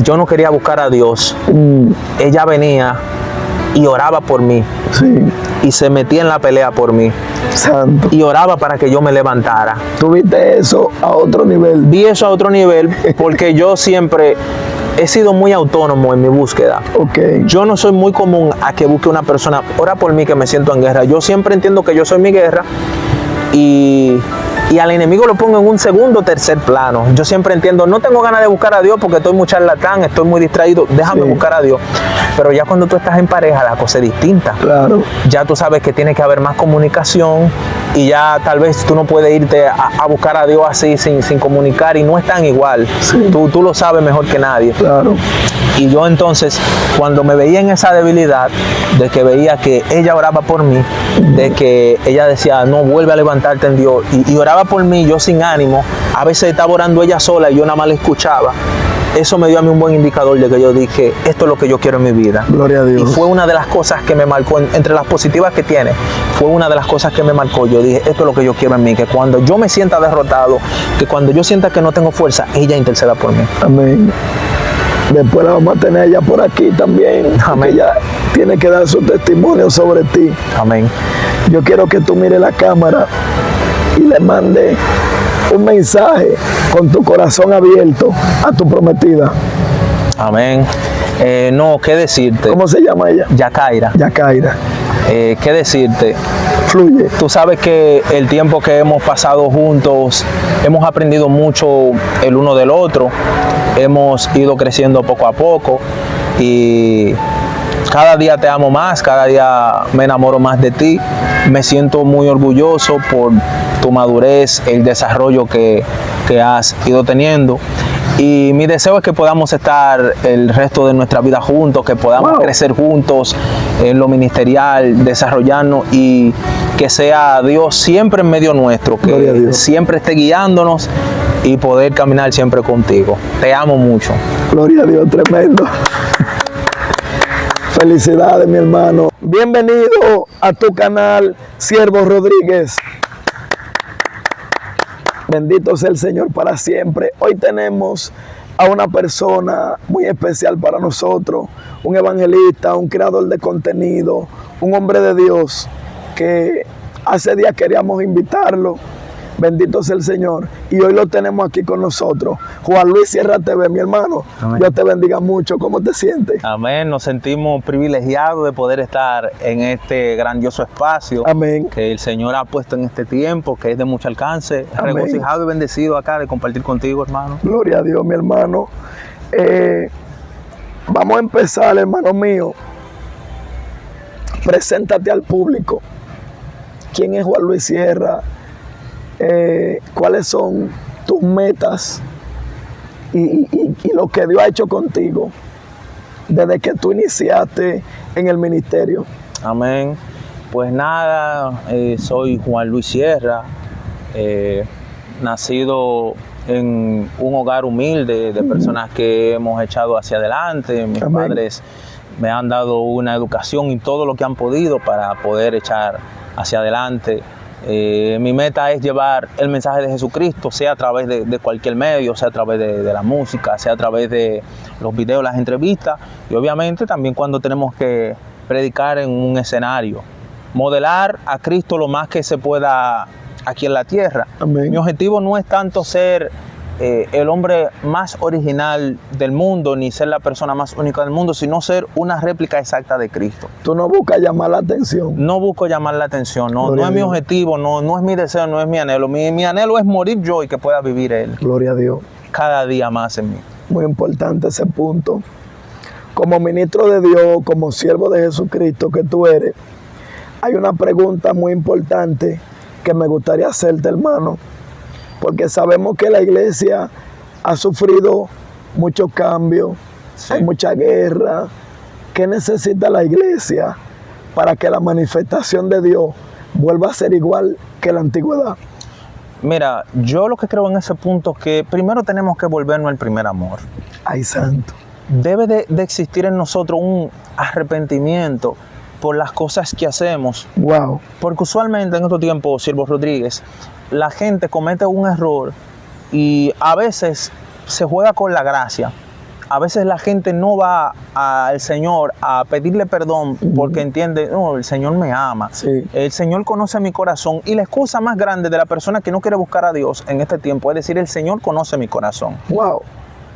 yo no quería buscar a Dios. Ella venía y oraba por mí. Sí. Y se metía en la pelea por mí. Santo. Y oraba para que yo me levantara. ¿Tuviste eso a otro nivel? Vi eso a otro nivel porque yo siempre he sido muy autónomo en mi búsqueda. Ok. Yo no soy muy común a que busque una persona, ora por mí que me siento en guerra. Yo siempre entiendo que yo soy mi guerra y al enemigo lo pongo en un segundo o tercer plano. Yo siempre entiendo, no tengo ganas de buscar a Dios porque estoy muy charlatán, estoy muy distraído, déjame buscar a Dios. Pero ya cuando tú estás en pareja, la cosa es distinta. Claro. Ya tú sabes que tiene que haber más comunicación y ya tal vez tú no puedes irte a buscar a Dios así sin comunicar y no es tan igual. Sí. Tú lo sabes mejor que nadie. Claro. Y yo entonces, cuando me veía en esa debilidad, de que veía que ella oraba por mí, de que ella decía, no, vuelve a levantarte en Dios, y oraba por mí, yo sin ánimo, a veces estaba orando ella sola y yo nada más la escuchaba. Eso me dio a mí un buen indicador de que yo dije, esto es lo que yo quiero en mi vida. Gloria a Dios. Y fue una de las cosas que me marcó, entre las positivas que tiene, fue una de las cosas que me marcó. Yo dije, esto es lo que yo quiero en mí, que cuando yo me sienta derrotado, que cuando yo sienta que no tengo fuerza, ella interceda por mí. Amén. Después la vamos a tener ella por aquí también. Amén. Ella tiene que dar su testimonio sobre ti. Amén. Yo quiero que tú mires la cámara y le mandes un mensaje con tu corazón abierto a tu prometida. Amén. No, ¿qué decirte? ¿Cómo se llama ella? Yacaira. Yacaira. ¿Qué decirte? Fluye. Tú sabes que el tiempo que hemos pasado juntos, hemos aprendido mucho el uno del otro, hemos ido creciendo poco a poco y cada día te amo más, cada día me enamoro más de ti, me siento muy orgulloso por tu madurez, el desarrollo que has ido teniendo. Y mi deseo es que podamos estar el resto de nuestra vida juntos, que podamos crecer juntos en lo ministerial, desarrollarnos y que sea Dios siempre en medio nuestro, que siempre esté guiándonos y poder caminar siempre contigo. Te amo mucho. Gloria a Dios, tremendo. Felicidades, mi hermano. Bienvenido a tu canal, Siervo Rodríguez. Bendito sea el Señor para siempre. Hoy tenemos a una persona muy especial para nosotros, un evangelista, un creador de contenido, un hombre de Dios que hace días queríamos invitarlo. Bendito sea el Señor. Y hoy lo tenemos aquí con nosotros. Juan Luis Sierra TV, mi hermano. Amén. Dios te bendiga mucho. ¿Cómo te sientes? Amén. Nos sentimos privilegiados de poder estar en este grandioso espacio. Amén. Que el Señor ha puesto en este tiempo, que es de mucho alcance. Amén. Regocijado y bendecido acá de compartir contigo, hermano. Gloria a Dios, mi hermano. Vamos a empezar, hermano mío. Preséntate al público. ¿Quién es Juan Luis Sierra? ¿Cuáles son tus metas y lo que Dios ha hecho contigo desde que tú iniciaste en el ministerio? Amén. Pues nada, soy Juan Luis Sierra, nacido en un hogar humilde de personas que hemos echado hacia adelante. Mis Amén. padres me han dado una educación y todo lo que han podido para poder echar hacia adelante. Mi meta es llevar el mensaje de Jesucristo, sea a través de cualquier medio, sea a través de la música, sea a través de los videos, las entrevistas y obviamente también cuando tenemos que predicar en un escenario. Modelar a Cristo lo más que se pueda aquí en la tierra. Amén. Mi objetivo no es tanto ser el hombre más original del mundo, ni ser la persona más única del mundo, sino ser una réplica exacta de Cristo. Tú no buscas llamar la atención. No busco llamar la atención, no Gloria es a mi Dios. objetivo, no es mi deseo, no es mi anhelo. Mi anhelo es morir yo y que pueda vivir Él Gloria a Dios. cada día más en mí. Muy importante ese punto. Como ministro de Dios, como siervo de Jesucristo que tú eres, hay una pregunta muy importante que me gustaría hacerte, hermano, porque sabemos que la iglesia ha sufrido muchos cambios, Sí. hay mucha guerra. ¿Qué necesita la iglesia para que la manifestación de Dios vuelva a ser igual que la antigüedad? Mira, yo lo que creo en ese punto es que primero tenemos que volvernos al primer amor. Ay, santo. Debe de existir en nosotros un arrepentimiento por las cosas que hacemos. Wow. Porque usualmente en estos tiempos, Siervo Rodríguez, la gente comete un error y a veces se juega con la gracia. A veces la gente no va al Señor a pedirle perdón porque entiende, no, el Señor me ama. Sí. El Señor conoce mi corazón. Y la excusa más grande de la persona que no quiere buscar a Dios en este tiempo es decir, el Señor conoce mi corazón. Wow.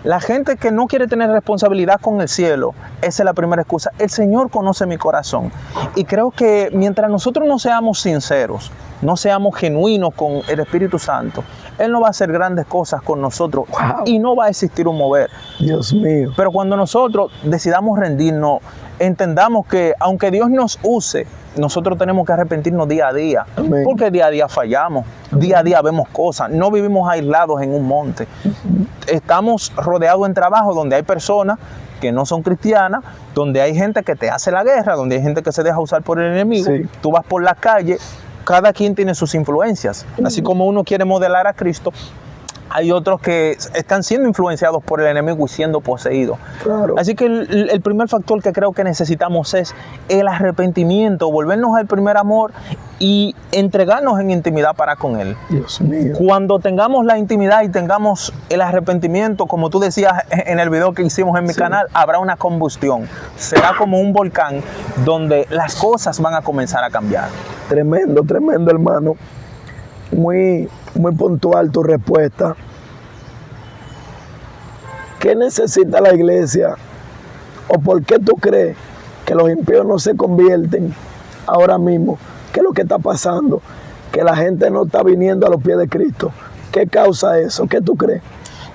La gente que no quiere tener responsabilidad con el cielo, esa es la primera excusa. El Señor conoce mi corazón. Y creo que mientras nosotros no seamos sinceros, no seamos genuinos con el Espíritu Santo, Él no va a hacer grandes cosas con nosotros. Wow. Y no va a existir un mover. Dios mío. Pero cuando nosotros decidamos rendirnos, entendamos que aunque Dios nos use, nosotros tenemos que arrepentirnos día a día. Amén. Porque día a día fallamos, día a día vemos cosas, no vivimos aislados en un monte. Estamos rodeados en trabajo donde hay personas que no son cristianas, donde hay gente que te hace la guerra, donde hay gente que se deja usar por el enemigo. Sí. Tú vas por la calle, cada quien tiene sus influencias. Así como uno quiere modelar a Cristo, hay otros que están siendo influenciados por el enemigo y siendo poseídos. Claro. Así que el primer factor que creo que necesitamos es el arrepentimiento, volvernos al primer amor y entregarnos en intimidad para con Él. Dios mío. Cuando tengamos la intimidad y tengamos el arrepentimiento, como tú decías en el video que hicimos en mi canal, habrá una combustión. Será como un volcán donde las cosas van a comenzar a cambiar. Tremendo, tremendo, hermano. Muy puntual tu respuesta. ¿Qué necesita la iglesia? ¿O por qué tú crees que los impíos no se convierten ahora mismo? ¿Qué es lo que está pasando? Que la gente no está viniendo a los pies de Cristo. ¿Qué causa eso? ¿Qué tú crees?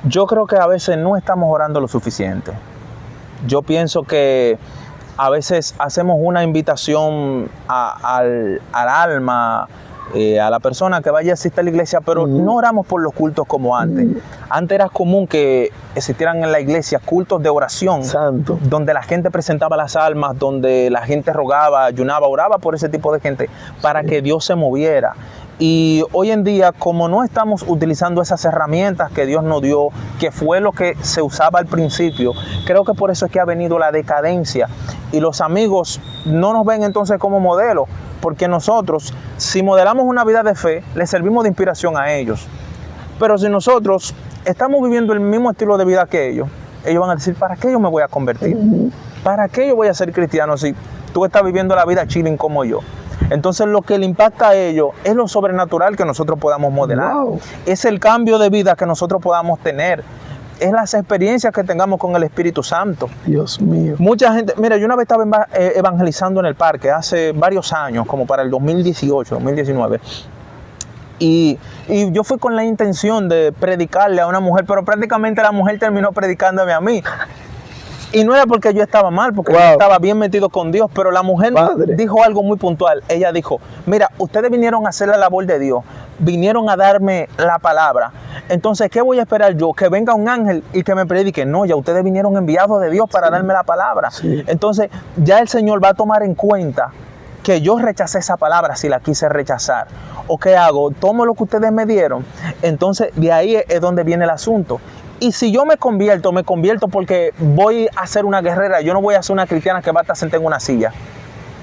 Yo creo que a veces no estamos orando lo suficiente. Yo pienso que a veces hacemos una invitación al alma, a la persona que vaya a asistir a la iglesia, pero no oramos por los cultos como antes. Antes era común que existieran en la iglesia cultos de oración, Santo. donde la gente presentaba las almas, donde la gente rogaba, ayunaba, oraba por ese tipo de gente para que Dios se moviera. Y hoy en día, como no estamos utilizando esas herramientas que Dios nos dio, que fue lo que se usaba al principio, creo que por eso es que ha venido la decadencia. Y los amigos no nos ven entonces como modelo, porque nosotros, si modelamos una vida de fe, les servimos de inspiración a ellos. Pero si nosotros estamos viviendo el mismo estilo de vida que ellos van a decir, ¿para qué yo me voy a convertir? ¿Para qué yo voy a ser cristiano si tú estás viviendo la vida chilling como yo? Entonces lo que le impacta a ellos es lo sobrenatural que nosotros podamos modelar. Wow. Es el cambio de vida que nosotros podamos tener. Es las experiencias que tengamos con el Espíritu Santo. Dios mío. Mucha gente, mira, yo una vez estaba evangelizando en el parque hace varios años, como para el 2018, 2019. Y yo fui con la intención de predicarle a una mujer, pero prácticamente la mujer terminó predicándome a mí. Y no era porque yo estaba mal, porque yo estaba bien metido con Dios, pero la mujer dijo algo muy puntual. Ella dijo, mira, ustedes vinieron a hacer la labor de Dios, vinieron a darme la palabra. Entonces, ¿qué voy a esperar yo? ¿Que venga un ángel y que me predique? No, ya ustedes vinieron enviados de Dios para darme la palabra. Sí. Entonces, ya el Señor va a tomar en cuenta que yo rechacé esa palabra si la quise rechazar. ¿O qué hago? Tomo lo que ustedes me dieron. Entonces, de ahí es donde viene el asunto. Y si yo me convierto porque voy a ser una guerrera. Yo no voy a ser una cristiana que va a estar sentada en una silla.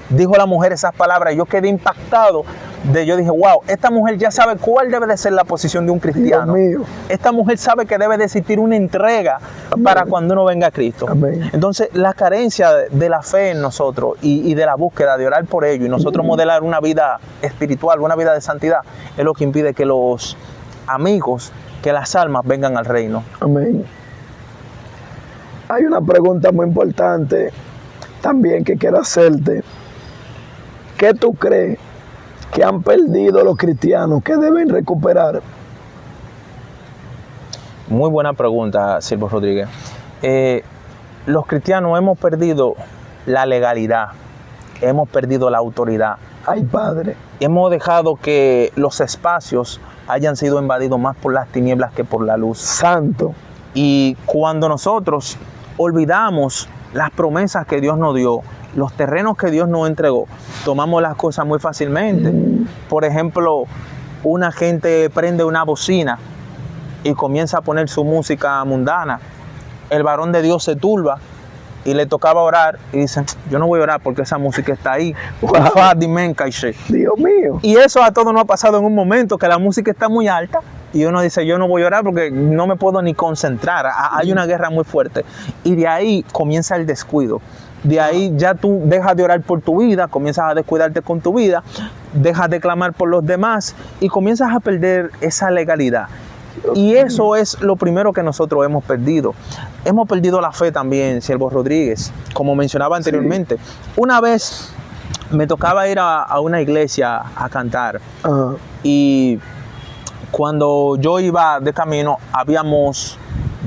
Dijo la mujer esas palabras. Yo quedé impactado. Yo dije, wow, esta mujer ya sabe cuál debe de ser la posición de un cristiano. Dios mío. Esta mujer sabe que debe de existir una entrega para cuando uno venga a Cristo. Amén. Entonces, la carencia de la fe en nosotros y de la búsqueda de orar por ello y nosotros modelar una vida espiritual, una vida de santidad, es lo que impide que los amigos, que las almas vengan al reino. Amén. Hay una pregunta muy importante también que quiero hacerte. ¿Qué tú crees que han perdido los cristianos que deben recuperar? Muy buena pregunta, Silvio Rodríguez. Los cristianos hemos perdido la legalidad, hemos perdido la autoridad. Ay, Padre. Hemos dejado que los espacios hayan sido invadidos más por las tinieblas que por la luz. Santo. Y cuando nosotros olvidamos las promesas que Dios nos dio, los terrenos que Dios nos entregó, tomamos las cosas muy fácilmente. Por ejemplo, una gente prende una bocina y comienza a poner su música mundana. El varón de Dios se turba y le tocaba orar y dicen, yo no voy a orar porque esa música está ahí. Wow. Dios mío. Y eso a todos nos ha pasado en un momento, que la música está muy alta Y uno dice, yo no voy a orar porque no me puedo ni concentrar. Hay una guerra muy fuerte. Y de ahí comienza el descuido. De ahí ya tú dejas de orar por tu vida, comienzas a descuidarte con tu vida, dejas de clamar por los demás y comienzas a perder esa legalidad. Y eso es lo primero que nosotros hemos perdido. Hemos perdido la fe también, Siervo Rodríguez, como mencionaba anteriormente. Sí. Una vez me tocaba ir a una iglesia a cantar. Y cuando yo iba de camino, habíamos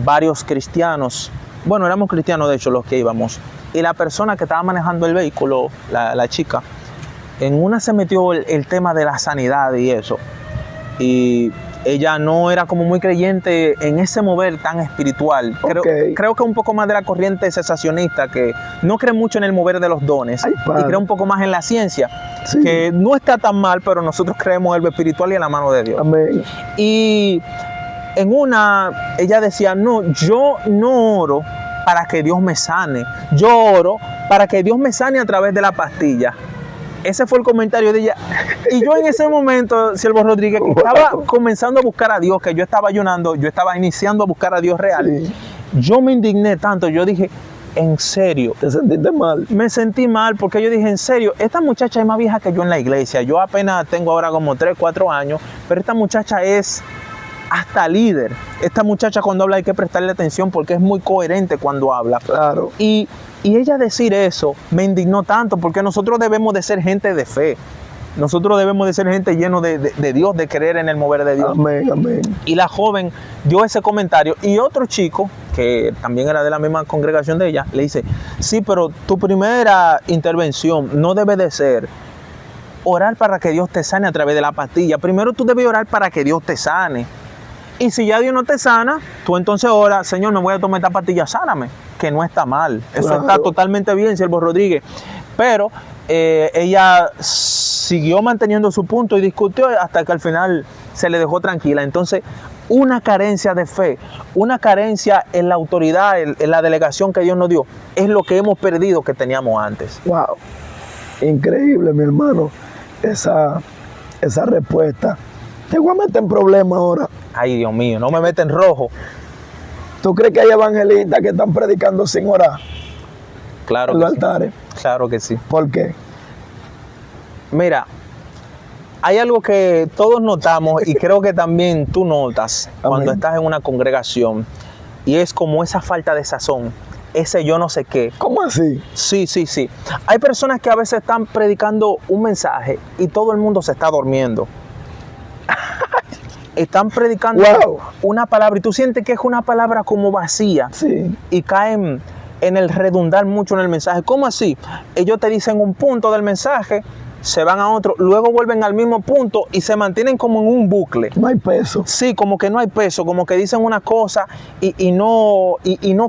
varios cristianos. Bueno, éramos cristianos de hecho los que íbamos. Y la persona que estaba manejando el vehículo, la chica, en una se metió el tema de la sanidad y eso. Y ella no era como muy creyente en ese mover tan espiritual. Creo que un poco más de la corriente cesacionista, que no cree mucho en el mover de los dones. Y cree un poco más en la ciencia, sí, que no está tan mal, pero nosotros creemos en lo espiritual y en la mano de Dios. Amén. Y en una, ella decía, no, yo no oro para que Dios me sane. Yo oro para que Dios me sane a través de la pastilla. Ese fue el comentario de ella. Y yo en ese momento, Siervo Rodríguez, que estaba comenzando a buscar a Dios, que yo estaba ayunando, yo estaba iniciando a buscar a Dios real. Sí. Yo me indigné tanto, yo dije, ¿en serio? ¿Te sentiste mal? Me sentí mal porque yo dije, en serio, esta muchacha es más vieja que yo en la iglesia. Yo apenas tengo ahora como 3, 4 años, pero esta muchacha es hasta líder. Esta muchacha cuando habla hay que prestarle atención porque es muy coherente cuando habla. Claro. Y ella decir eso me indignó tanto porque nosotros debemos de ser gente de fe. Nosotros debemos de ser gente lleno de Dios, de creer en el mover de Dios. Amén, amén. Y la joven dio ese comentario y otro chico, que también era de la misma congregación de ella, le dice, sí, pero tu primera intervención no debe de ser orar para que Dios te sane a través de la pastilla. Primero tú debes orar para que Dios te sane. Y si ya Dios no te sana, tú entonces oras, Señor, me voy a tomar esta pastilla, sáname, que no está mal. Eso claro, está totalmente bien, Siervo Rodríguez. Pero ella siguió manteniendo su punto y discutió hasta que al final se le dejó tranquila. Entonces, una carencia de fe, una carencia en la autoridad, en la delegación que Dios nos dio, es lo que hemos perdido que teníamos antes. Wow, increíble, mi hermano, esa respuesta. Te voy a meter en problemas ahora. Ay, Dios mío, no me meten rojo. ¿Tú crees que hay evangelistas que están predicando sin orar? Claro. En los altares. Claro que sí. ¿Por qué? Mira, hay algo que todos notamos y creo que también tú notas cuando estás en una congregación y es como esa falta de sazón, ese yo no sé qué. ¿Cómo así? Sí. Hay personas que a veces están predicando un mensaje y todo el mundo se está durmiendo. Están predicando una palabra y tú sientes que es una palabra como vacía, sí, y caen en el redundar mucho en el mensaje. ¿Cómo así? Ellos te dicen un punto del mensaje, se van a otro, luego vuelven al mismo punto y se mantienen como en un bucle. No hay peso. Sí, como que no hay peso, como que dicen una cosa y no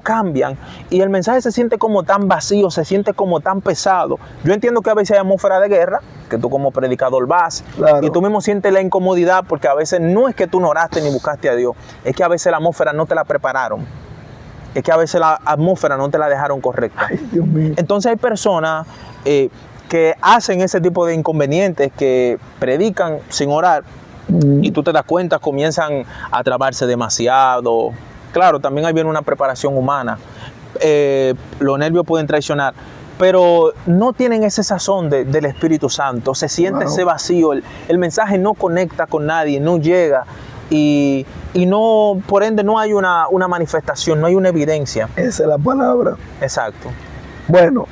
cambian. Y el mensaje se siente como tan vacío, se siente como tan pesado. Yo entiendo que a veces hay atmósfera de guerra, que tú como predicador vas, claro, y tú mismo sientes la incomodidad porque a veces no es que tú no oraste ni buscaste a Dios, es que a veces la atmósfera no te la prepararon. Es que a veces la atmósfera no te la dejaron correcta. Ay, Dios mío. Entonces hay personas que hacen ese tipo de inconvenientes, que predican sin orar, y tú te das cuenta, comienzan a trabarse demasiado. Claro, también ahí viene una preparación humana. Los nervios pueden traicionar, pero no tienen ese sazón del Espíritu Santo. Se siente ese vacío, el mensaje no conecta con nadie, no llega. Y no, por ende no hay una manifestación, no hay una evidencia. Esa es la palabra. Exacto. Bueno,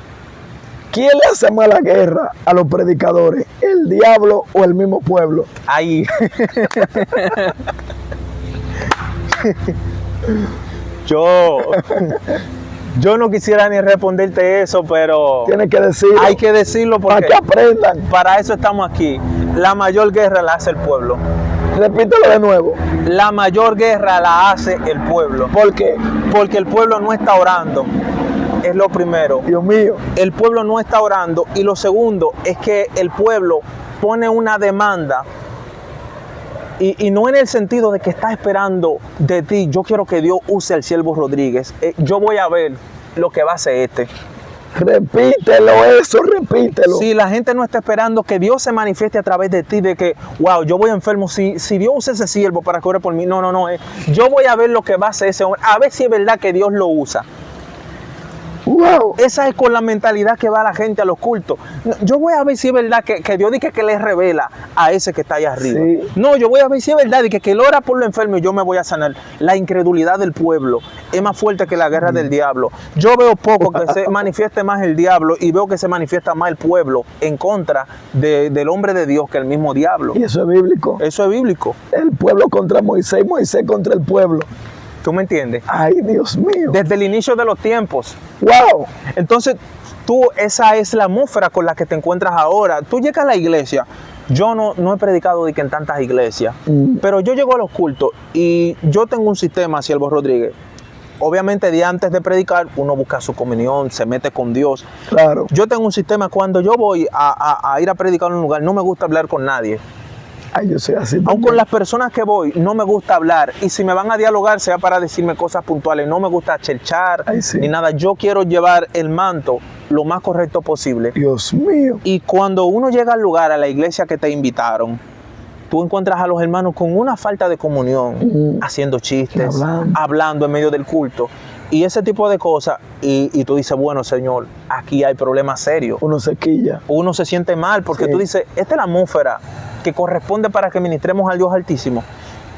¿quién le hace más la guerra a los predicadores? ¿El diablo o el mismo pueblo? Ahí. Yo no quisiera ni responderte eso, pero tienes que decirlo. Hay que decirlo porque para que aprendan. Para eso estamos aquí. La mayor guerra la hace el pueblo. Repítelo de nuevo. La mayor guerra la hace el pueblo. ¿Por qué? Porque el pueblo no está orando. Es lo primero. Dios mío. El pueblo no está orando. Y lo segundo es que el pueblo pone una demanda. Y no en el sentido de que está esperando de ti. Yo quiero que Dios use al siervo Rodríguez. Yo voy a ver lo que va a hacer este. Repítelo eso, repítelo. Si la gente no está esperando que Dios se manifieste a través de ti, de que, wow, yo voy enfermo, si Dios usa ese siervo para correr por mí, no, yo voy a ver lo que va a hacer ese hombre, a ver si es verdad que Dios lo usa. Wow. Esa es con la mentalidad que va la gente a los cultos. Yo voy a ver si es verdad que Dios dice que le revela a ese que está allá arriba. Sí. No, yo voy a ver si es verdad que él ora por lo enfermo y yo me voy a sanar. La incredulidad del pueblo es más fuerte que la guerra del diablo. Yo veo poco que se manifieste más el diablo y veo que se manifiesta más el pueblo en contra del hombre de Dios que el mismo diablo. Y eso es bíblico. Eso es bíblico. El pueblo contra Moisés, Moisés contra el pueblo. ¿Tú me entiendes? Ay, Dios mío. Desde el inicio de los tiempos. Wow. Entonces, esa es la atmósfera con la que te encuentras ahora. Tú llegas a la iglesia. Yo no he predicado de que en tantas iglesias, pero yo llego a los cultos y yo tengo un sistema, Siervo Rodríguez. Obviamente, antes de predicar, uno busca su comunión, se mete con Dios. Claro. Yo tengo un sistema, cuando yo voy a ir a predicar en un lugar, no me gusta hablar con nadie. Ay, yo soy así. Aun con las personas que voy, no me gusta hablar. Y si me van a dialogar, sea para decirme cosas puntuales. No me gusta cherchar ni nada. Yo quiero llevar el manto lo más correcto posible. Dios mío. Y cuando uno llega al lugar, a la iglesia que te invitaron, tú encuentras a los hermanos con una falta de comunión, haciendo chistes, hablando en medio del culto. Y ese tipo de cosas, y tú dices, bueno, Señor, aquí hay problemas serios. Uno se quilla. Uno se siente mal porque tú dices, esta es la atmósfera que corresponde para que ministremos al Dios Altísimo.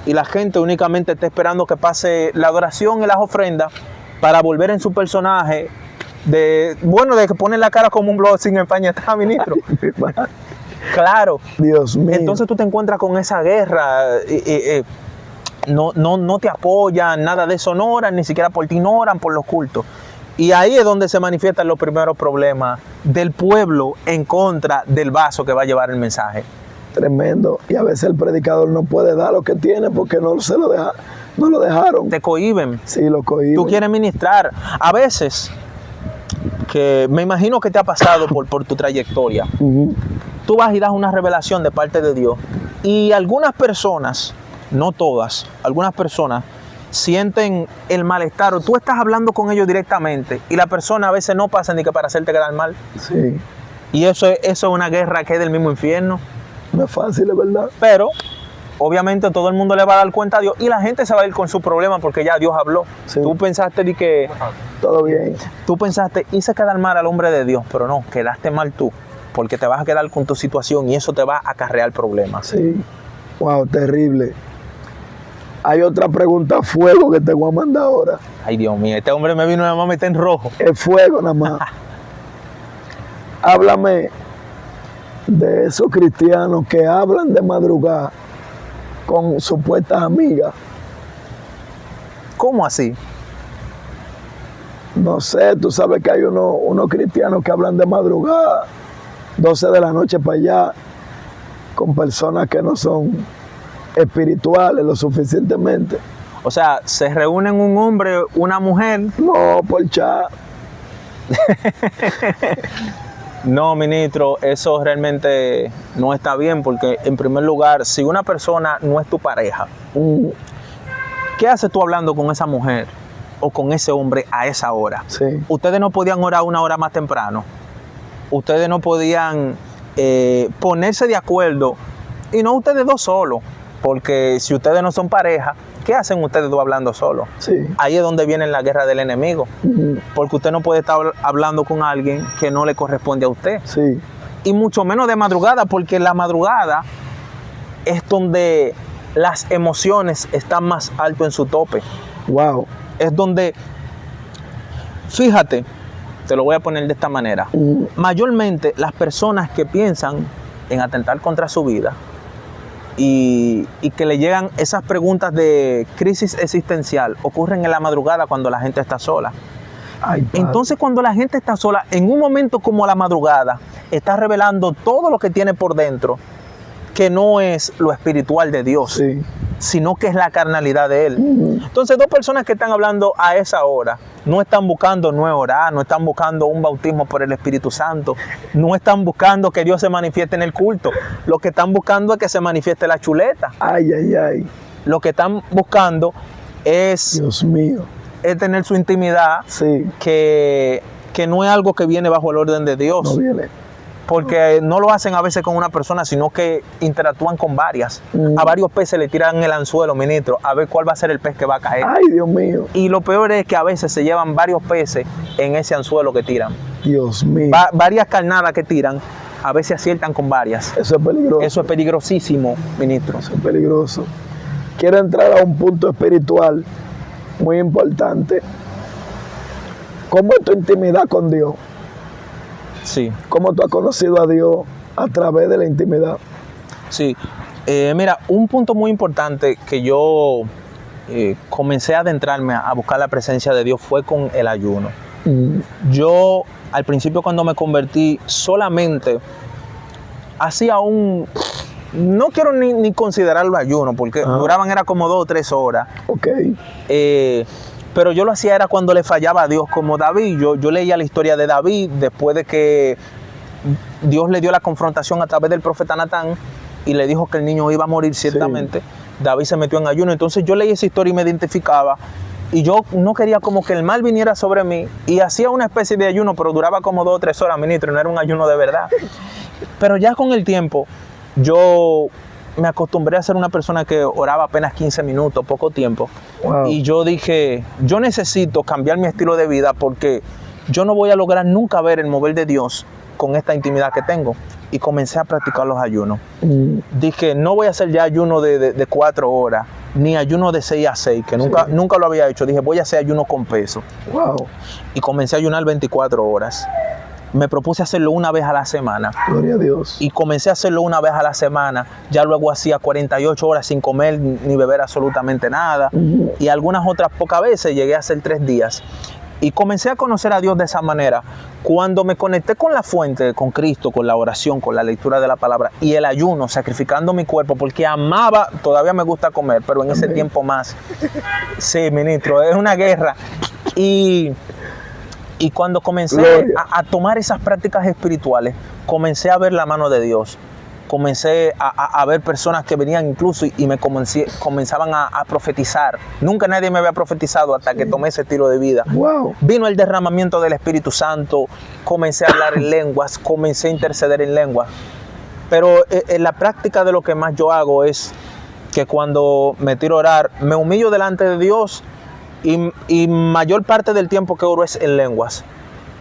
Y la gente únicamente está esperando que pase la adoración y las ofrendas para volver en su personaje de que pone la cara como un blog sin España está, ministro. Claro. Dios mío. Entonces tú te encuentras con esa guerra. No te apoyan, nada de eso, no oran, ni siquiera por ti, no oran por los cultos. Y ahí es donde se manifiestan los primeros problemas del pueblo en contra del vaso que va a llevar el mensaje. Tremendo. Y a veces el predicador no puede dar lo que tiene porque no lo dejaron. Te cohíben. Sí, lo cohíben. Tú quieres ministrar. A veces, que me imagino que te ha pasado por tu trayectoria, tú vas y das una revelación de parte de Dios. Y algunas personas, no todas, algunas personas sienten el malestar, o tú estás hablando con ellos directamente y la persona a veces no pasa ni que para hacerte quedar mal. Sí. Y eso es una guerra que es del mismo infierno. No es fácil, es verdad. Pero obviamente todo el mundo le va a dar cuenta a Dios y la gente se va a ir con su problema porque ya Dios habló. Sí. Tú pensaste de que todo bien. Tú pensaste, hice quedar mal al hombre de Dios, pero no, quedaste mal tú, porque te vas a quedar con tu situación y eso te va a acarrear problemas. Sí. Wow, terrible. Hay otra pregunta a fuego que te voy a mandar ahora. Ay, Dios mío, este hombre me vino nada más a meter en rojo. Es fuego nada más. Háblame de esos cristianos que hablan de madrugada con supuestas amigas. ¿Cómo así? No sé, tú sabes que hay unos cristianos que hablan de madrugada, 12 de la noche para allá, con personas que no son espirituales lo suficientemente. O sea, se reúnen un hombre, una mujer. No, por chat. No, ministro, eso realmente no está bien porque, en primer lugar, si una persona no es tu pareja, ¿qué haces tú hablando con esa mujer o con ese hombre a esa hora? Sí. Ustedes no podían orar una hora más temprano. Ustedes no podían ponerse de acuerdo, y no ustedes dos solos, porque si ustedes no son pareja, ¿qué hacen ustedes dos hablando solos? Sí. Ahí es donde viene la guerra del enemigo. Porque usted no puede estar hablando con alguien que no le corresponde a usted. Sí. Y mucho menos de madrugada, porque la madrugada es donde las emociones están más alto en su tope. Wow. Es donde, fíjate, te lo voy a poner de esta manera. Mayormente las personas que piensan en atentar contra su vida y que le llegan esas preguntas de crisis existencial ocurren en la madrugada cuando la gente está sola. Ay, entonces, cuando la gente está sola, en un momento como la madrugada, está revelando todo lo que tiene por dentro, que no es lo espiritual de Dios, sí, sino que es la carnalidad de Él. Entonces, dos personas que están hablando a esa hora no están buscando orar, no están buscando un bautismo por el Espíritu Santo, no están buscando que Dios se manifieste en el culto. Lo que están buscando es que se manifieste la chuleta. Ay, ay, ay. Lo que están buscando es, Dios mío, es tener su intimidad, sí, que que no es algo que viene bajo el orden de Dios. No viene. Porque no lo hacen a veces con una persona, sino que interactúan con varias. A varios peces le tiran el anzuelo, ministro, a ver cuál va a ser el pez que va a caer. Ay, Dios mío. Y lo peor es que a veces se llevan varios peces en ese anzuelo que tiran. Dios mío. Varias carnadas que tiran, a veces aciertan con varias. Eso es peligroso. Eso es peligrosísimo, ministro. Eso es peligroso. Quiero entrar a un punto espiritual muy importante. ¿Cómo es tu intimidad con Dios? Sí. ¿Cómo tú has conocido a Dios a través de la intimidad? Sí. Mira, un punto muy importante que yo comencé a adentrarme a buscar la presencia de Dios fue con el ayuno. Yo, al principio cuando me convertí, solamente hacía no quiero ni considerarlo ayuno, porque duraban era como 2 o 3 horas. Ok. Pero yo lo hacía era cuando le fallaba a Dios, como David. Yo leía la historia de David después de que Dios le dio la confrontación a través del profeta Natán y le dijo que el niño iba a morir ciertamente. Sí. David se metió en ayuno. Entonces yo leí esa historia y me identificaba. Y yo no quería como que el mal viniera sobre mí. Y hacía una especie de ayuno, pero duraba como 2 o 3 horas, ministro. No era un ayuno de verdad. Pero ya con el tiempo, yo me acostumbré a ser una persona que oraba apenas 15 minutos, poco tiempo. Wow. Y yo dije, yo necesito cambiar mi estilo de vida porque yo no voy a lograr nunca ver el mover de Dios con esta intimidad que tengo. Y comencé a practicar los ayunos. Dije, no voy a hacer ya ayuno de 4 horas, ni ayuno de 6 a 6, que nunca lo había hecho. Dije, voy a hacer ayuno con peso. Wow. Y comencé a ayunar 24 horas. Me propuse hacerlo una vez a la semana. Gloria a Dios. Y comencé a hacerlo una vez a la semana. Ya luego hacía 48 horas sin comer ni beber absolutamente nada. Y algunas otras pocas veces llegué a hacer 3 días. Y comencé a conocer a Dios de esa manera. Cuando me conecté con la fuente, con Cristo, con la oración, con la lectura de la palabra y el ayuno, sacrificando mi cuerpo, porque amaba, todavía me gusta comer, pero en ese tiempo más. Sí, ministro, es una guerra. Y cuando comencé a tomar esas prácticas espirituales, comencé a ver la mano de Dios. Comencé a ver personas que venían incluso y me comenzaban a profetizar. Nunca nadie me había profetizado hasta que tomé ese estilo de vida. Wow. Vino el derramamiento del Espíritu Santo, comencé a hablar en lenguas, comencé a interceder en lenguas. Pero en la práctica de lo que más yo hago es que cuando me tiro a orar, me humillo delante de Dios y mayor parte del tiempo que oro es en lenguas.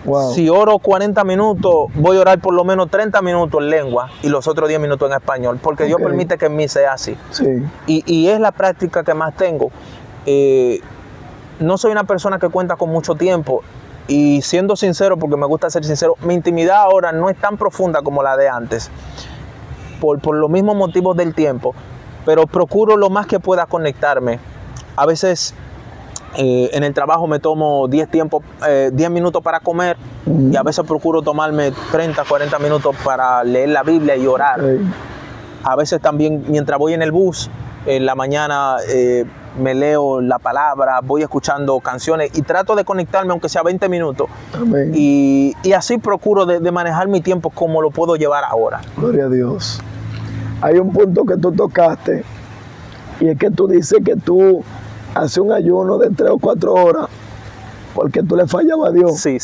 Wow. Si oro 40 minutos, voy a orar por lo menos 30 minutos en lengua y los otros 10 minutos en español, porque Dios permite que en mí sea así. Sí. Y es la práctica que más tengo. No soy una persona que cuenta con mucho tiempo y siendo sincero, porque me gusta ser sincero, mi intimidad ahora no es tan profunda como la de antes, por los mismos motivos del tiempo, pero procuro lo más que pueda conectarme. A veces en el trabajo me tomo 10 minutos para comer y a veces procuro tomarme 30, 40 minutos para leer la Biblia y orar. A veces también mientras voy en el bus, en la mañana me leo la palabra, voy escuchando canciones y trato de conectarme aunque sea 20 minutos. Y así procuro de manejar mi tiempo como lo puedo llevar ahora. Gloria a Dios. Hay un punto que tú tocaste y es que tú dices que tú hace un ayuno de 3 o 4 horas porque tú le fallabas a Dios. Sí.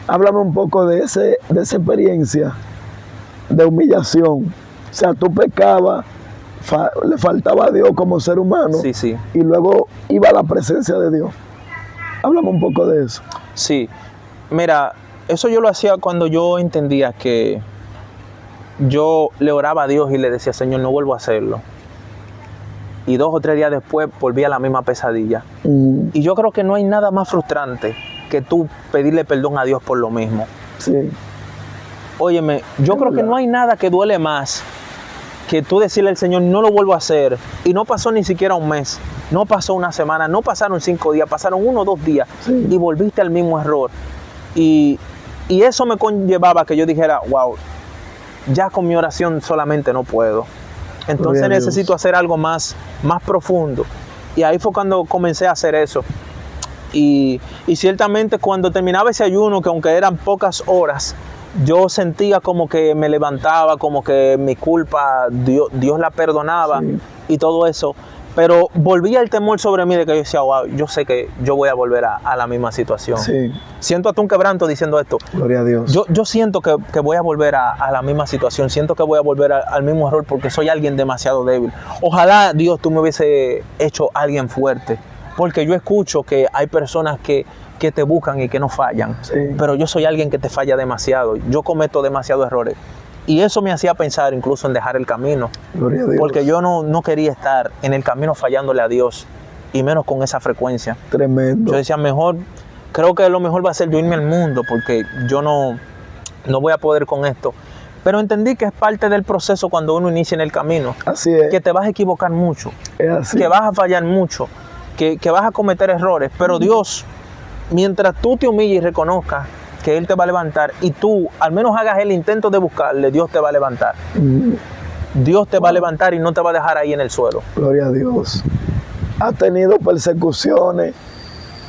Háblame un poco de esa experiencia de humillación. O sea, tú pecabas, le faltaba a Dios como ser humano. Sí. Y luego iba a la presencia de Dios. Háblame un poco de eso. Sí. Mira, eso yo lo hacía cuando yo entendía que yo le oraba a Dios y le decía, Señor, no vuelvo a hacerlo. Y 2 o 3 días después volví a la misma pesadilla. Y yo creo que no hay nada más frustrante que tú pedirle perdón a Dios por lo mismo. Sí. Óyeme, yo creo que no hay nada que duele más que tú decirle al Señor, no lo vuelvo a hacer. Y no pasó ni siquiera un mes, no pasó una semana, no pasaron 5 días, pasaron 1 o 2 días y volviste al mismo error. Y eso me conllevaba que yo dijera, wow, ya con mi oración solamente no puedo. Entonces necesito hacer algo más profundo. Y ahí fue cuando comencé a hacer eso. Y ciertamente cuando terminaba ese ayuno, que aunque eran pocas horas, yo sentía como que me levantaba, como que mi culpa Dios la perdonaba y todo eso. Pero volvía el temor sobre mí de que yo decía, wow, yo sé que yo voy a volver a la misma situación. Sí. Siento hasta un quebranto diciendo esto. Gloria a Dios. Yo siento que voy a volver a la misma situación, siento que voy a volver al mismo error porque soy alguien demasiado débil. Ojalá, Dios, tú me hubiese hecho alguien fuerte, porque yo escucho que hay personas que te buscan y que no fallan, Sí. pero yo soy alguien que te falla demasiado, yo cometo demasiados errores. Y eso me hacía pensar incluso en dejar el camino, Gloria a Dios. porque yo no quería estar en el camino fallándole a Dios, y menos con esa frecuencia. Tremendo. Yo decía, creo que lo mejor va a ser yo irme al mundo, porque yo no voy a poder con esto. Pero entendí que es parte del proceso cuando uno inicia en el camino, Así es. que te vas a equivocar mucho, Es así. que vas a fallar mucho, que vas a cometer errores, pero Dios, mientras tú te humilles y reconozcas que Él te va a levantar y tú al menos hagas el intento de buscarle, Dios te va a levantar. Dios te va a levantar y no te va a dejar ahí en el suelo. Gloria a Dios. Has tenido persecuciones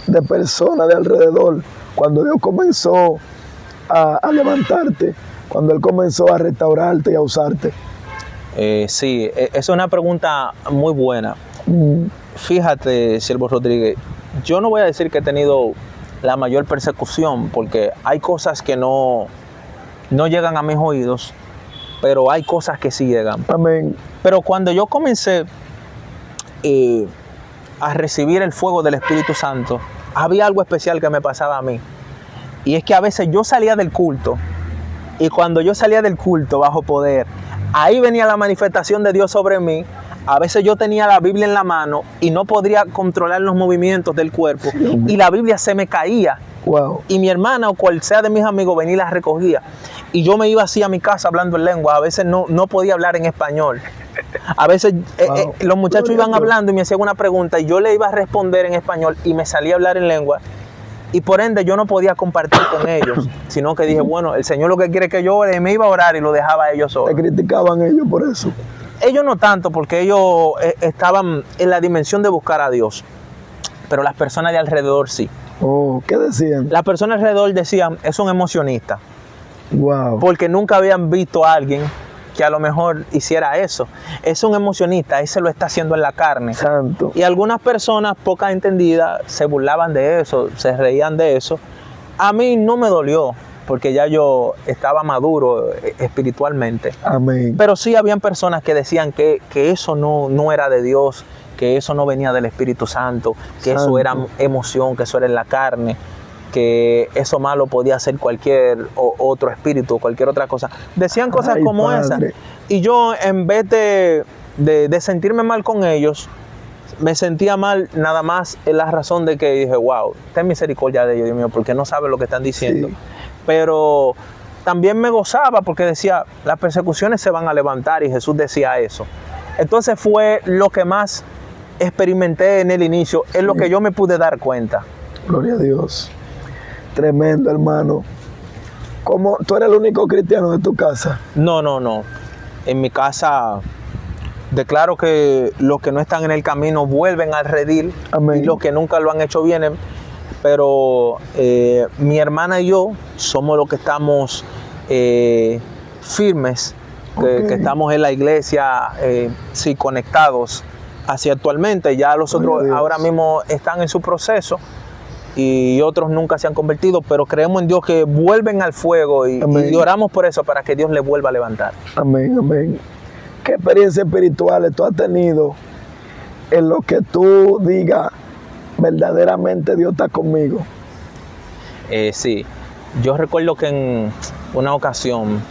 de personas de alrededor. Cuando Dios comenzó a levantarte, cuando Él comenzó a restaurarte y a usarte. Sí, esa es una pregunta muy buena. Fíjate, Siervo Rodríguez, yo no voy a decir que he tenido la mayor persecución, porque hay cosas que no llegan a mis oídos, pero hay cosas que sí llegan. Amén. Pero cuando yo comencé a recibir el fuego del Espíritu Santo, había algo especial que me pasaba a mí. Y es que a veces yo salía del culto, y cuando yo salía del culto bajo poder, ahí venía la manifestación de Dios sobre mí. A veces yo tenía la Biblia en la mano y no podría controlar los movimientos del cuerpo, y la Biblia se me caía. Wow. Y mi hermana o cual sea de mis amigos venía y la recogía. Y yo me iba así a mi casa hablando en lengua. A veces no podía hablar en español. A veces los muchachos iban hablando y me hacían una pregunta y yo le iba a responder en español y me salía a hablar en lengua. Y por ende yo no podía compartir con ellos, sino que dije, bueno, el Señor lo que quiere es que yo ore, y me iba a orar y lo dejaba a ellos solos. Te criticaban ellos por eso. Ellos no tanto, porque ellos estaban en la dimensión de buscar a Dios, pero las personas de alrededor sí. Oh, ¿qué decían? Las personas alrededor decían, es un emocionista, Wow. porque nunca habían visto a alguien que a lo mejor hiciera eso. Es un emocionista, ese lo está haciendo en la carne. Santo. Y algunas personas pocas entendidas se burlaban de eso, se reían de eso. A mí no me dolió, porque ya yo estaba maduro espiritualmente. Amén. Pero sí habían personas que decían que eso no era de Dios, que eso no venía del Espíritu Santo, que eso era emoción, que eso era en la carne, que eso malo podía ser cualquier otro espíritu, cualquier otra cosa. Decían cosas como esas. Y yo, en vez de sentirme mal con ellos, me sentía mal nada más en la razón de que dije, wow, ten misericordia de ellos, Dios mío, porque no saben lo que están diciendo. Sí. Pero también me gozaba porque decía, las persecuciones se van a levantar, y Jesús decía eso. Entonces fue lo que más experimenté en el inicio, es lo que yo me pude dar cuenta. Gloria a Dios. Tremendo, hermano. ¿Cómo? ¿Tú eres el único cristiano de tu casa? No. En mi casa declaro que los que no están en el camino vuelven al redil. Amén. Y los que nunca lo han hecho vienen. Pero mi hermana y yo somos los que estamos firmes, que estamos en la iglesia, sí, conectados hacia actualmente. Ya los otros ahora mismo están en su proceso y otros nunca se han convertido, pero creemos en Dios que vuelven al fuego y oramos por eso, para que Dios les vuelva a levantar. Amén, amén. ¿Qué experiencias espirituales tú has tenido en lo que tú digas, verdaderamente Dios está conmigo? Sí, yo recuerdo que en una ocasión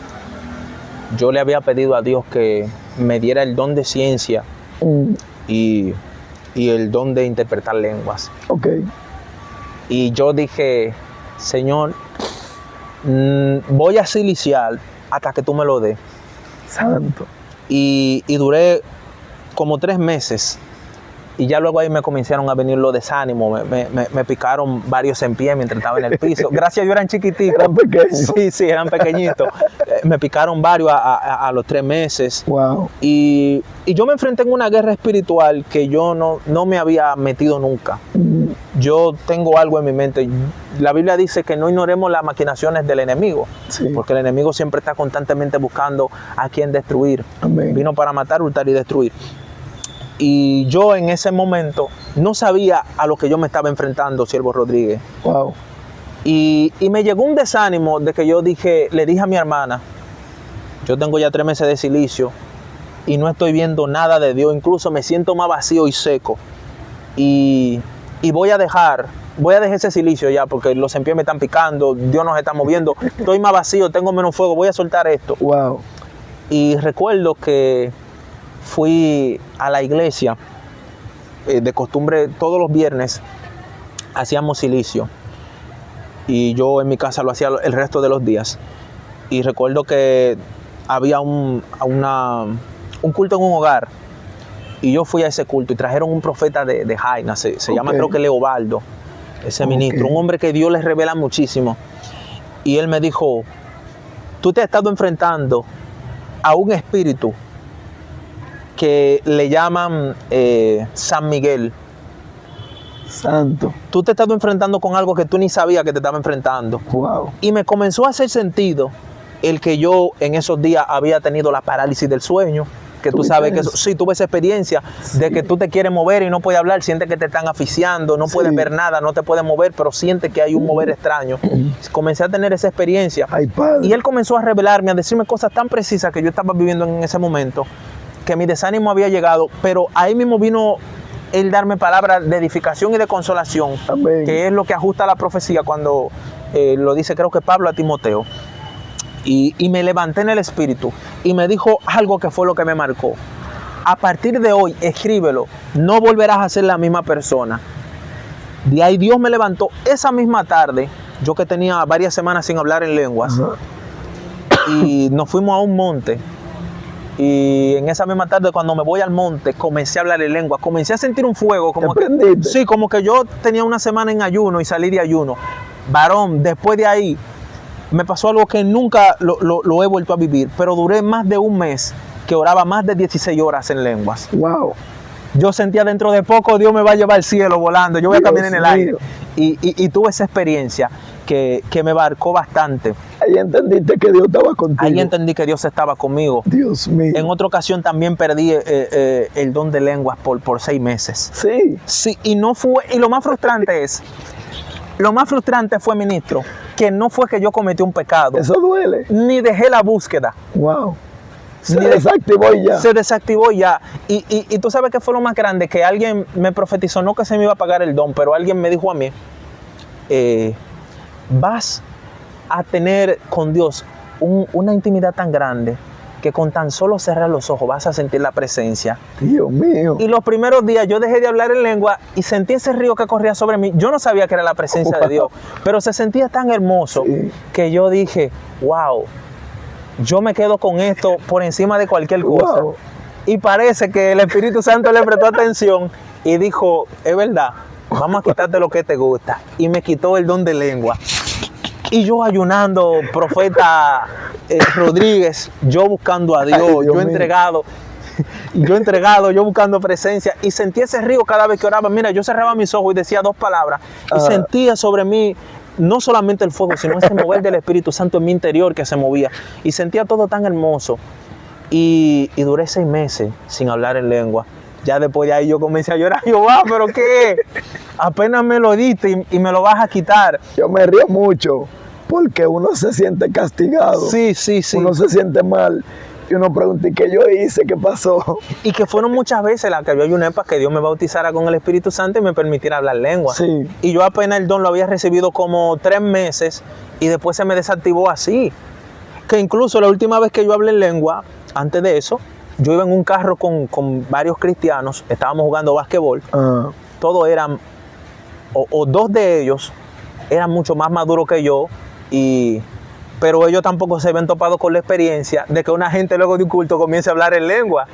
yo le había pedido a Dios que me diera el don de ciencia y el don de interpretar lenguas. Ok. Y yo dije, Señor, voy a siliciar hasta que tú me lo des. Santo. Y duré como 3 meses. Y ya luego ahí me comenzaron a venir los desánimos. Me picaron varios en pie mientras estaba en el piso. Gracias a Dios eran chiquititos. Eran pequeños. Sí, eran pequeñitos. Me picaron varios a los 3 meses. Wow. Y yo me enfrenté en una guerra espiritual que yo no me había metido nunca. Yo tengo algo en mi mente. La Biblia dice que no ignoremos las maquinaciones del enemigo. Sí. Porque el enemigo siempre está constantemente buscando a quien destruir. Amén. Vino para matar, hurtar y destruir. Y yo en ese momento no sabía a lo que yo me estaba enfrentando, Siervo Rodríguez. Wow. Y me llegó un desánimo de que yo le dije a mi hermana, yo tengo ya 3 meses de silicio y no estoy viendo nada de Dios, incluso me siento más vacío y seco. Y voy a dejar ese silicio ya porque los empiés me están picando, Dios nos está moviendo, estoy más vacío, tengo menos fuego, voy a soltar esto. Wow. Y recuerdo que fui a la iglesia, de costumbre todos los viernes hacíamos silicio y yo en mi casa lo hacía el resto de los días. Y recuerdo que había un culto en un hogar y yo fui a ese culto y trajeron un profeta de Jaina, se llama creo que Leobaldo, ese ministro, un hombre que Dios les revela muchísimo. Y él me dijo, tú te has estado enfrentando a un espíritu que le llaman San Miguel. Santo. Tú te has estado enfrentando con algo que tú ni sabías que te estaba enfrentando. Wow. Y me comenzó a hacer sentido el que yo en esos días había tenido la parálisis del sueño, que tú sabes que eso, sí, tuve esa experiencia de que tú te quieres mover y no puedes hablar, sientes que te están asfixiando, no puedes ver nada, no te puedes mover, pero sientes que hay un mover extraño. Comencé a tener esa experiencia. Ay, padre. Y él comenzó a revelarme, a decirme cosas tan precisas que yo estaba viviendo en ese momento, que mi desánimo había llegado, pero ahí mismo vino él darme palabras de edificación y de consolación. Amén. Que es lo que ajusta la profecía cuando lo dice creo que Pablo a Timoteo. Y me levanté en el espíritu y me dijo algo que fue lo que me marcó. A partir de hoy, escríbelo, no volverás a ser la misma persona. De ahí Dios me levantó esa misma tarde, yo que tenía varias semanas sin hablar en lenguas, y nos fuimos a un monte. Y en esa misma tarde, cuando me voy al monte, comencé a hablar en lengua, comencé a sentir un fuego, como que, como que yo tenía una semana en ayuno y salí de ayuno. Varón, después de ahí me pasó algo que nunca lo he vuelto a vivir, pero duré más de un mes que oraba más de 16 horas en lenguas. Wow. Yo sentía dentro de poco Dios me va a llevar al cielo volando, yo voy a caminar en el aire. Y tuve esa experiencia que me marcó bastante. Ahí entendiste que Dios estaba contigo. Ahí entendí que Dios estaba conmigo. Dios mío. En otra ocasión también perdí el don de lenguas por 6 meses. Sí. Sí, y no fue, y lo más frustrante fue, ministro, que no fue que yo cometí un pecado. Eso duele. Ni dejé la búsqueda. Wow. Se desactivó ya. Se desactivó ya. Y tú sabes que fue lo más grande, que alguien me profetizó, no que se me iba a pagar el don, pero alguien me dijo a mí, vas a tener con Dios una intimidad tan grande que con tan solo cerrar los ojos vas a sentir la presencia. Dios mío. Y los primeros días yo dejé de hablar en lengua y sentí ese río que corría sobre mí. Yo no sabía que era la presencia de Dios, pero se sentía tan hermoso que yo dije, wow, yo me quedo con esto por encima de cualquier cosa. Wow. Y parece que el Espíritu Santo le prestó atención y dijo, es verdad, vamos a quitarte lo que te gusta. Y me quitó el don de lengua. Y yo ayunando, profeta Rodríguez, yo buscando a Dios, yo entregado, yo buscando presencia. Y sentí ese río cada vez que oraba. Mira, yo cerraba mis ojos y decía 2 palabras. Y sentía sobre mí no solamente el fuego, sino ese mover del Espíritu Santo en mi interior que se movía. Y sentía todo tan hermoso. Y duré 6 meses sin hablar en lengua. Ya después de ahí yo comencé a llorar. Yo, ¿pero qué? Apenas me lo diste y me lo vas a quitar. Yo me río mucho porque uno se siente castigado. Sí. Uno se siente mal. Y uno pregunta, ¿qué yo hice? ¿Qué pasó? Y que fueron muchas veces las que yo ayuné para que Dios me bautizara con el Espíritu Santo y me permitiera hablar lengua. Sí. Y yo apenas el don lo había recibido como 3 meses y después se me desactivó así. Que incluso la última vez que yo hablé en lengua, antes de eso, yo iba en un carro con varios cristianos, estábamos jugando básquetbol. Todos eran, o 2 de ellos eran mucho más maduros que yo, pero ellos tampoco se habían topado con la experiencia de que una gente luego de un culto comience a hablar en lengua.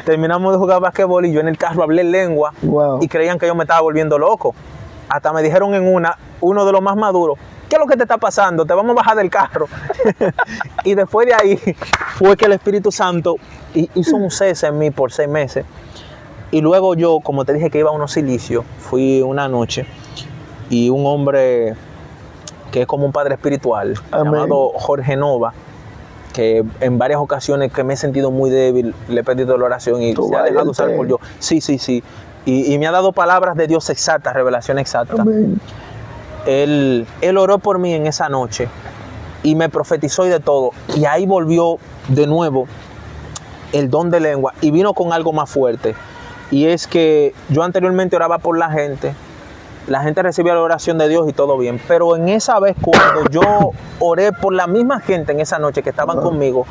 Terminamos de jugar básquetbol y yo en el carro hablé en lengua. Wow. Y creían que yo me estaba volviendo loco. Hasta me dijeron uno de los más maduros, ¿qué es lo que te está pasando? Te vamos a bajar del carro. Y después de ahí fue que el Espíritu Santo hizo un cese en mí por 6 meses. Y luego yo, como te dije que iba a unos silicios, fui una noche y un hombre que es como un padre espiritual, llamado Jorge Nova, que en varias ocasiones que me he sentido muy débil, le he pedido la oración y se ha dejado usar por Dios. Sí, sí, sí. Y me ha dado palabras de Dios exactas, revelación exacta. Amén. Él oró por mí en esa noche y me profetizó y de todo. Y ahí volvió de nuevo el don de lengua y vino con algo más fuerte. Y es que yo anteriormente oraba por la gente recibía la oración de Dios y todo bien. Pero en esa vez cuando yo oré por la misma gente en esa noche que estaban conmigo,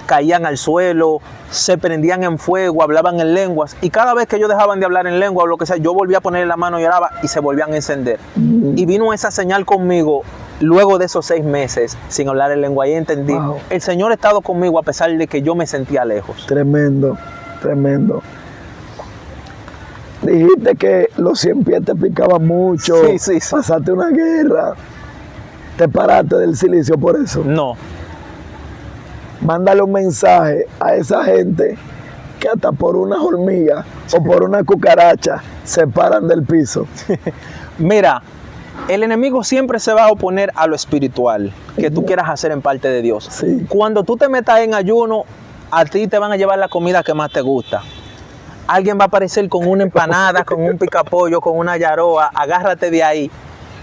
caían al suelo, se prendían en fuego, hablaban en lenguas. Y cada vez que ellos dejaban de hablar en lengua o lo que sea, yo volvía a ponerle la mano y oraba y se volvían a encender. Y vino esa señal conmigo luego de esos 6 meses sin hablar en lengua. Y entendí, el Señor ha estado conmigo a pesar de que yo me sentía lejos. Tremendo, tremendo. Dijiste que los 100 pies te picaban mucho, sí. pasaste una guerra, te paraste del silicio por eso. No. Mándale un mensaje a esa gente que hasta por unas hormigas o por una cucaracha se paran del piso. Mira, el enemigo siempre se va a oponer a lo espiritual que tú quieras hacer en parte de Dios. Sí. Cuando tú te metas en ayuno, a ti te van a llevar la comida que más te gusta. Alguien va a aparecer con una empanada, con un picapollo, con una yaroa, agárrate de ahí.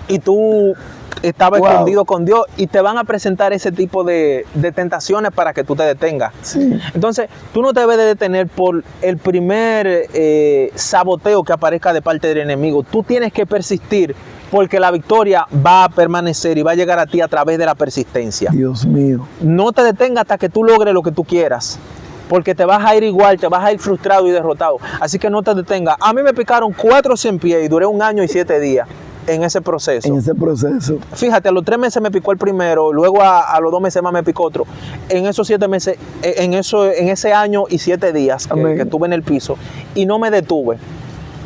Y tú estabas escondido con Dios y te van a presentar ese tipo de tentaciones para que tú te detengas. Sí. Entonces, tú no te debes de detener por el primer saboteo que aparezca de parte del enemigo. Tú tienes que persistir porque la victoria va a permanecer y va a llegar a ti a través de la persistencia. Dios mío. No te detengas hasta que tú logres lo que tú quieras, porque te vas a ir igual, te vas a ir frustrado y derrotado. Así que no te detengas. A mí me picaron 400 pies y duré 1 año y 7 días en ese proceso. En ese proceso. Fíjate, a los 3 meses me picó el primero, luego a los 2 meses más me picó otro. En esos 7 meses, en ese año y 7 días que estuve en el piso, y no me detuve.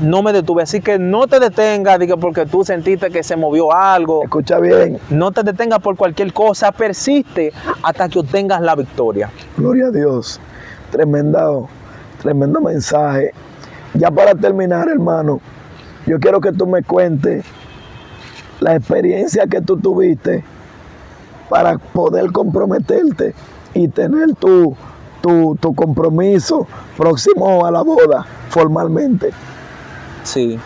No me detuve, así que no te detengas porque tú sentiste que se movió algo. Escucha bien. No te detengas por cualquier cosa, persiste hasta que obtengas la victoria. Gloria a Dios. Tremendo mensaje. Ya para terminar, hermano, yo quiero que tú me cuentes la experiencia que tú tuviste para poder comprometerte y tener tu compromiso próximo a la boda formalmente. Sí.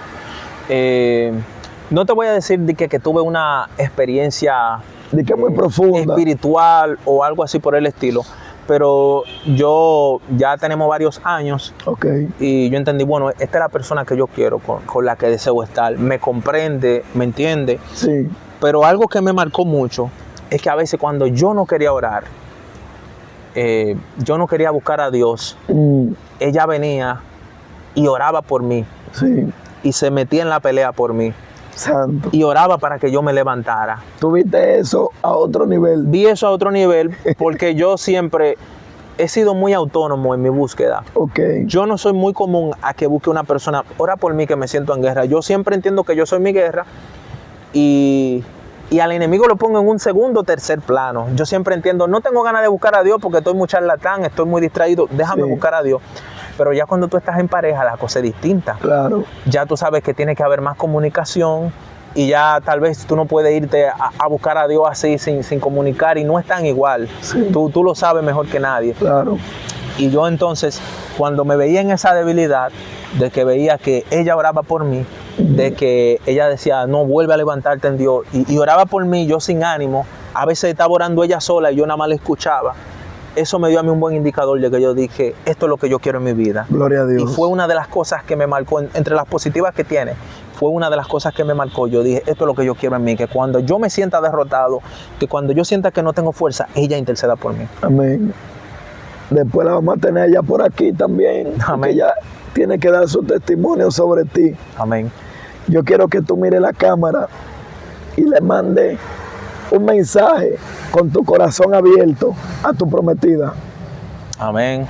No te voy a decir de que tuve una experiencia de que muy profunda, espiritual o algo así por el estilo, pero yo ya tenemos varios años y yo entendí, bueno, esta es la persona que yo quiero, con la que deseo estar, me comprende, me entiende. Sí. Pero algo que me marcó mucho es que a veces cuando yo no quería orar, yo no quería buscar a Dios, ella venía y oraba por mí. Sí. Y se metía en la pelea por mí. Santo. Y oraba para que yo me levantara. ¿Tuviste eso a otro nivel? Vi eso a otro nivel porque yo siempre he sido muy autónomo en mi búsqueda. Yo no soy muy común a que busque una persona, ora por mí que me siento en guerra. Yo siempre entiendo que yo soy mi guerra y al enemigo lo pongo en un segundo o tercer plano. Yo siempre entiendo, no tengo ganas de buscar a Dios porque estoy muy charlatán, estoy muy distraído, déjame buscar a Dios. Pero ya cuando tú estás en pareja, la cosa es distinta. Claro. Ya tú sabes que tiene que haber más comunicación y ya tal vez tú no puedes irte a buscar a Dios así sin comunicar y no es tan igual. Sí. Tú lo sabes mejor que nadie. Claro. Y yo entonces, cuando me veía en esa debilidad, de que veía que ella oraba por mí, de que ella decía, no, vuelve a levantarte en Dios, y oraba por mí, yo sin ánimo, a veces estaba orando ella sola y yo nada más la escuchaba. Eso me dio a mí un buen indicador de que yo dije, esto es lo que yo quiero en mi vida. Gloria a Dios. Y fue una de las cosas que me marcó, entre las positivas que tiene, fue una de las cosas que me marcó. Yo dije, esto es lo que yo quiero en mí, que cuando yo me sienta derrotado, que cuando yo sienta que no tengo fuerza, ella interceda por mí. Amén. Después la vamos a tener ella por aquí también. Amén. Ella tiene que dar su testimonio sobre ti. Amén. Yo quiero que tú mires la cámara y le mandes un mensaje con tu corazón abierto a tu prometida. Amén.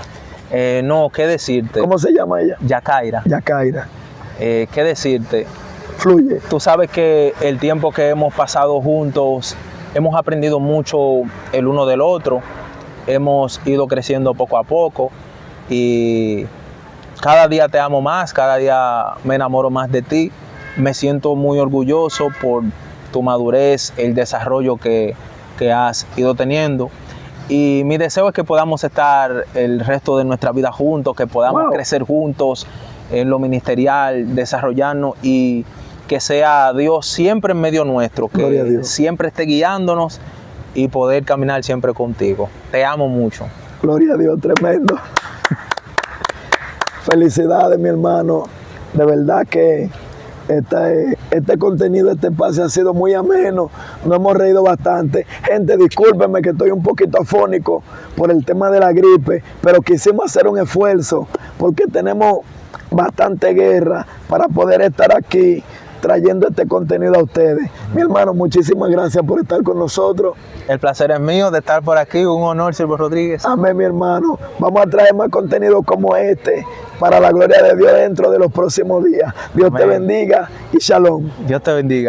No, ¿qué decirte? ¿Cómo se llama ella? Yacaira. Yacaira. ¿Qué decirte? Fluye. Tú sabes que el tiempo que hemos pasado juntos, hemos aprendido mucho el uno del otro. Hemos ido creciendo poco a poco y cada día te amo más, cada día me enamoro más de ti. Me siento muy orgulloso por tu madurez, el desarrollo que has ido teniendo. Y mi deseo es que podamos estar el resto de nuestra vida juntos, que podamos crecer juntos en lo ministerial, desarrollarnos y que sea Dios siempre en medio nuestro, que siempre esté guiándonos y poder caminar siempre contigo. Te amo mucho. Gloria a Dios, tremendo. Felicidades, mi hermano. De verdad que este contenido, este pase ha sido muy ameno. Nos hemos reído bastante. Gente, discúlpenme que estoy un poquito afónico por el tema de la gripe, pero quisimos hacer un esfuerzo porque tenemos bastante guerra para poder estar aquí trayendo este contenido a ustedes. Mi hermano, muchísimas gracias por estar con nosotros. El placer es mío de estar por aquí. Un honor, Silvio Rodríguez. Amén, mi hermano. Vamos a traer más contenido como este para la gloria de Dios dentro de los próximos días. Dios te bendiga y shalom. Dios te bendiga.